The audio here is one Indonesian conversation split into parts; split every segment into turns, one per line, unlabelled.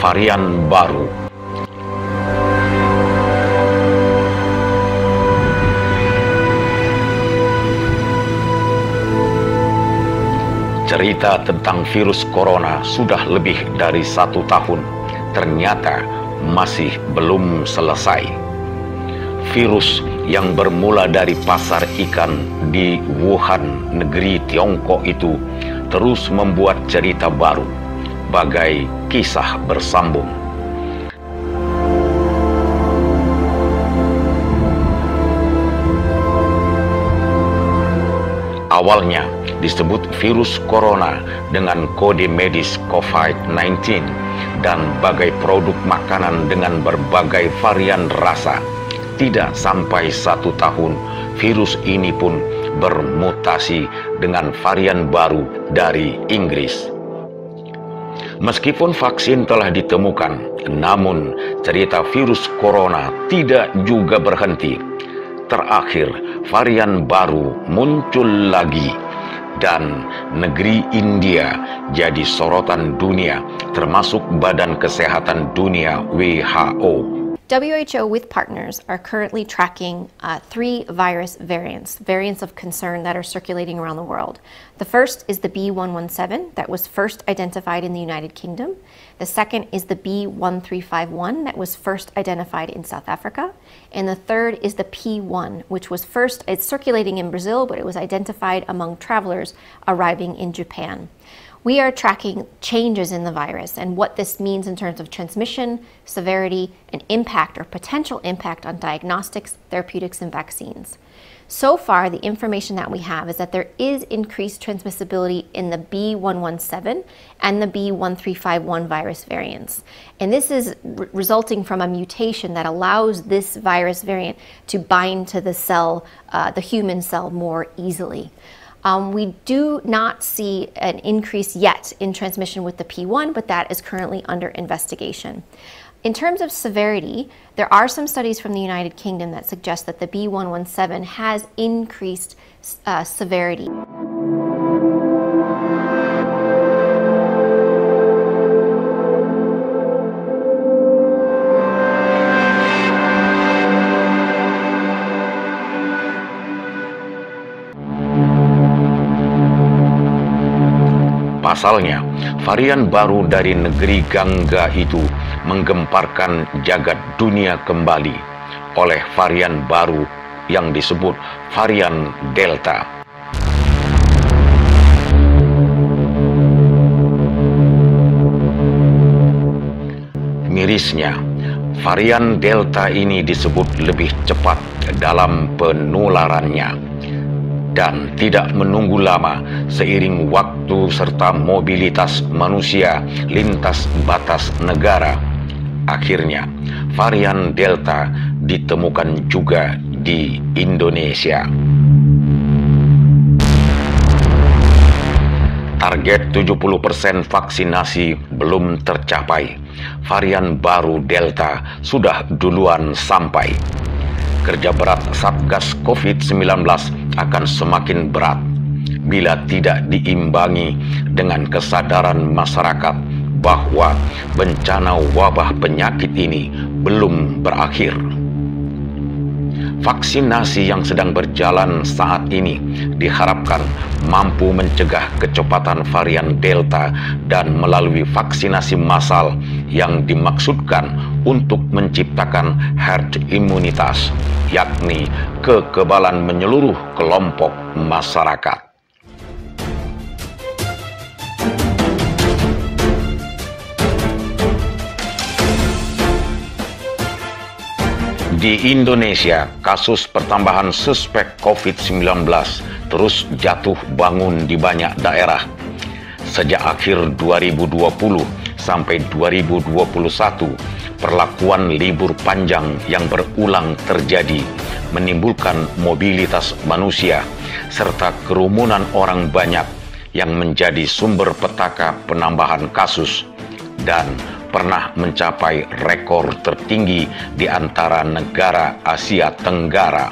varian baru. Cerita tentang virus corona sudah lebih dari 1 tahun, ternyata masih belum selesai. Virus yang bermula dari pasar ikan di Wuhan, negeri Tiongkok itu terus membuat cerita baru, bagai kisah bersambung. Awalnya disebut virus corona dengan kode medis COVID-19 dan bagai produk makanan dengan berbagai varian rasa. Tidak sampai 1 tahun, virus ini pun bermutasi dengan varian baru dari Inggris. Meskipun vaksin telah ditemukan, namun cerita virus corona tidak juga berhenti. Terakhir, varian baru muncul lagi dan negeri India jadi sorotan dunia, termasuk Badan Kesehatan Dunia (WHO).
WHO with partners are currently tracking 3 virus variants of concern that are circulating around the world. The first is the B.1.1.7 that was first identified in the United Kingdom. The second is the B.1.351 that was first identified in South Africa. And the third is the P.1, which was it's circulating in Brazil, but it was identified among travelers arriving in Japan. We are tracking changes in the virus and what this means in terms of transmission, severity, and impact or potential impact on diagnostics, therapeutics, and vaccines. So far, the information that we have is that there is increased transmissibility in the B.1.1.7 and the B.1.351 virus variants. And this is resulting from a mutation that allows this virus variant to bind to the cell, the human cell, more easily. We do not see an increase yet in transmission with the P1, but that is currently under investigation. In terms of severity, there are some studies from the United Kingdom that suggest that the B.1.1.7 has increased severity.
Pasalnya, varian baru dari negeri Gangga itu menggemparkan jagat dunia kembali oleh varian baru yang disebut varian Delta. Mirisnya, varian Delta ini disebut lebih cepat dalam penularannya dan tidak menunggu lama seiring waktu serta mobilitas manusia lintas batas negara. Akhirnya, varian Delta ditemukan juga di Indonesia. Target 70% vaksinasi belum tercapai. Varian baru Delta sudah duluan sampai. Kerja berat Satgas COVID-19 akan semakin berat bila tidak diimbangi dengan kesadaran masyarakat bahwa bencana wabah penyakit ini belum berakhir. Vaksinasi yang sedang berjalan saat ini diharapkan mampu mencegah kecepatan varian Delta dan melalui vaksinasi massal yang dimaksudkan untuk menciptakan herd imunitas, yakni kekebalan menyeluruh kelompok masyarakat. Di Indonesia, kasus pertambahan suspek COVID-19 terus jatuh bangun di banyak daerah. Sejak akhir 2020 sampai 2021, perlakuan libur panjang yang berulang terjadi menimbulkan mobilitas manusia serta kerumunan orang banyak yang menjadi sumber petaka penambahan kasus dan pernah mencapai rekor tertinggi di antara negara Asia Tenggara.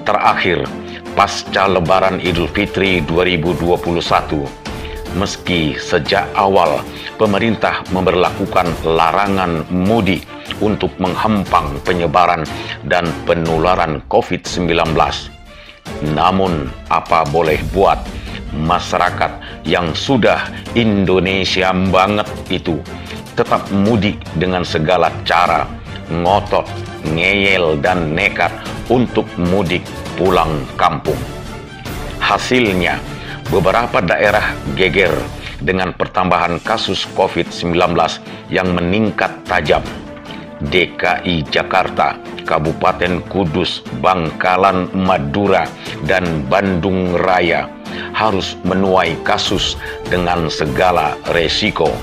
Terakhir, pasca Lebaran Idul Fitri 2021, Meski sejak awal pemerintah memberlakukan larangan mudik untuk menghempang penyebaran dan penularan COVID-19, namun apa boleh buat, masyarakat yang sudah Indonesia banget itu tetap mudik dengan segala cara, ngotot, ngeyel, dan nekat untuk mudik pulang kampung. Hasilnya, beberapa daerah geger dengan pertambahan kasus COVID-19 yang meningkat tajam. DKI Jakarta, Kabupaten Kudus, Bangkalan, Madura, dan Bandung Raya harus menuai kasus dengan segala resiko.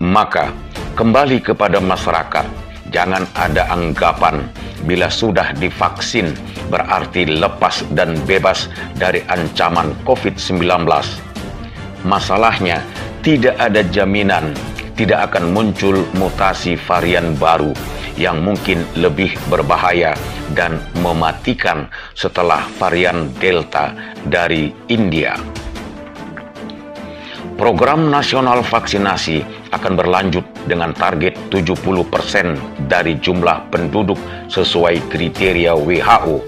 Maka, kembali kepada masyarakat, jangan ada anggapan bila sudah divaksin berarti lepas dan bebas dari ancaman COVID-19. Masalahnya, tidak ada jaminan tidak akan muncul mutasi varian baru yang mungkin lebih berbahaya dan mematikan setelah varian Delta dari India. Program nasional vaksinasi akan berlanjut dengan target 70% dari jumlah penduduk sesuai kriteria WHO,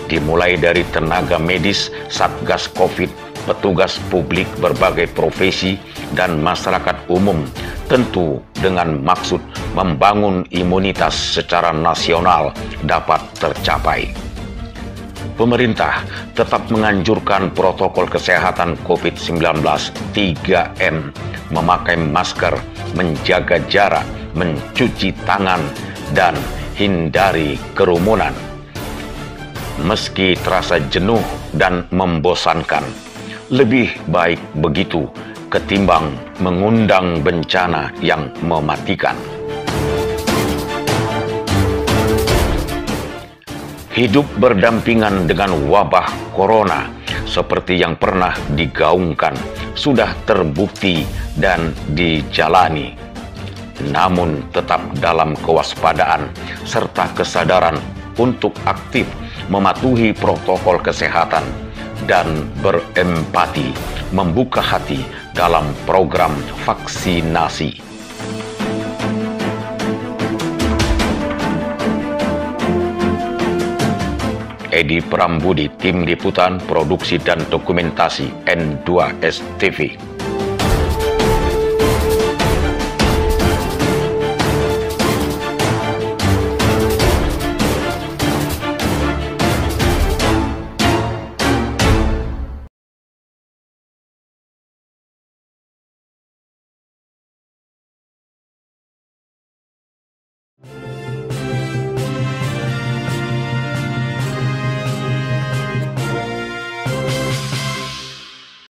dimulai dari tenaga medis, Satgas COVID, petugas publik berbagai profesi, dan masyarakat umum, tentu dengan maksud membangun imunitas secara nasional dapat tercapai. Pemerintah tetap menganjurkan protokol kesehatan COVID-19 3M, memakai masker, menjaga jarak, mencuci tangan, dan hindari kerumunan. Meski terasa jenuh dan membosankan, lebih baik begitu ketimbang mengundang bencana yang mematikan. Hidup berdampingan dengan wabah corona seperti yang pernah digaungkan sudah terbukti dan dijalani. Namun tetap dalam kewaspadaan serta kesadaran untuk aktif mematuhi protokol kesehatan dan berempati, membuka hati dalam program vaksinasi. Edi Prambudi, Tim Liputan, Produksi dan Dokumentasi N2STV.